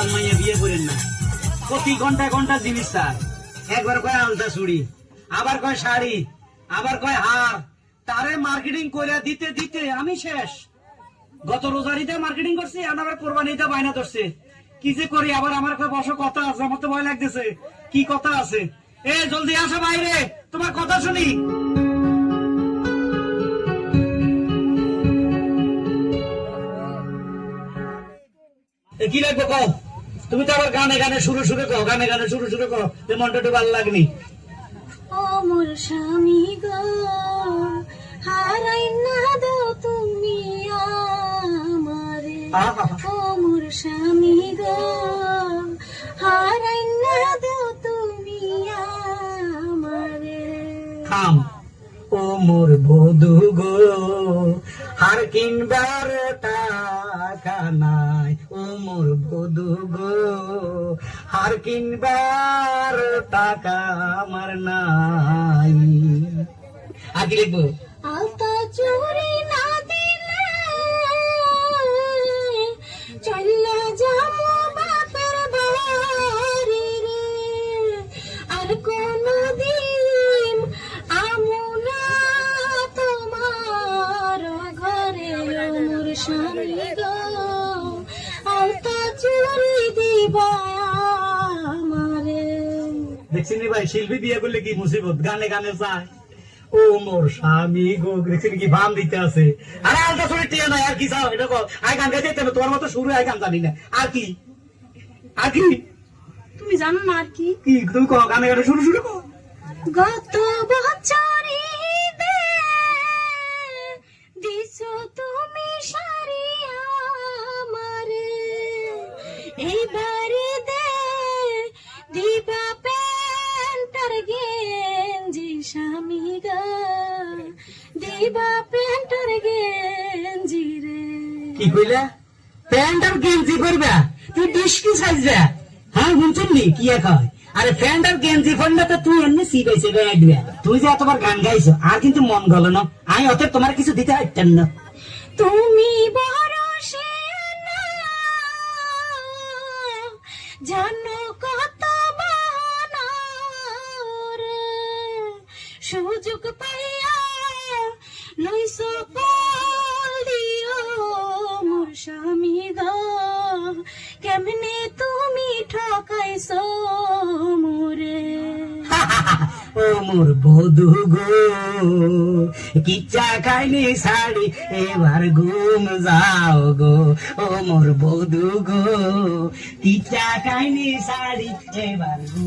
জোয়ান মাইয়া বিয়ে করেন না, প্রতি ঘন্টা ঘন্টা জিনিস তার। একবার কয় আলতা চুড়ি, আবার কয় শাড়ি, আবার কয় হার। তারে মার্কেটিং করে দিতে দিতে আমি শেষ। গত রোজারিতে মার্কেটিং করছি, আবার কোরবানিতে বায়না ধরছে। কি যে করি, আবার আমার বসো কথা আছে, আমার তো ভয় লাগতেছে। কি কথা আছে? এ জলদি আসো বাইরে, তোমার কথা শুনি। কি লাগবে কও? তুমি তো আবার গানে গানে শুরু শুরু কও, গানে গানে শুরু শুরু কও, মনটা একটু ভালো লাগনি। ও মোর স্বামী গো, হারাই না দাও তুমি আমারে। ও মোর স্বামী গো, হারাই না দাও তুমি আমারে। থাম, ও মোর বধু গো, হার কিনবার টাকা নাই। ও মোর বধু গো, হার কিনবার টাকা আমার নাই। আর কি লিখবো? আলতা চুরি না দিলে চল্লা যাবো বাপের বাড়ি রে। আর কোনদিন আমু না তোমার ঘরে। মোর স্বামী গো, আলতা চুরি দিবা আমারে। দেখছেন ভাই, শিল্পী বিয়ে করলে কি মুসিবত, গানে গানে চায়। ও মোর স্বামী গো, দেখছেন কি ভাম দিতে আছে। আরে আলটা শুনে টিয়া নাই, আর কি চাও এটা কও। আয় গান গাইতে হবে, তোমার মতো শুরু আয় গান জানি না। আর কি, আর কি? তুমি জানো না আর কি? কি তুমি কও, গানে গানে শুরু শুরু কও। গত বছরে দিছো তুমি শাড়ি আমারে। এইবারে দিবা প্যান্টার গেঞ্জি স্বামী গো, দিবা প্যান্টার গেঞ্জি রে। কি কইলা? প্যান্ট আর গেঞ্জি করবা? তুই ডিস্কি সাইজা? হ্যাঁ শুনছেন নি কি কয়? আরে প্যান্ট আর গেঞ্জি পরলে তো তুই এমনি সিবাই সিবাই আইবা। তুই যে এতবার গান গাইছো, আর কিন্তু মন গল না। আমি অতএব তোমার কিছু দিতে পারতাম না। তুমি বড় সেনা, জানো কত বাহানা রে। সুযোগ পাইয়া লইছো বল দিও মোর স্বামী গো, কেমনে তুমি ঠকাইছো মোরে। ও মোর বধু গো, কিচ্ছা খাইনি শাড়ি, এবার ঘুম যাও গো। ও মোর বধু গো, কিচ্ছা খাইনি শাড়ি, এবার ঘুম।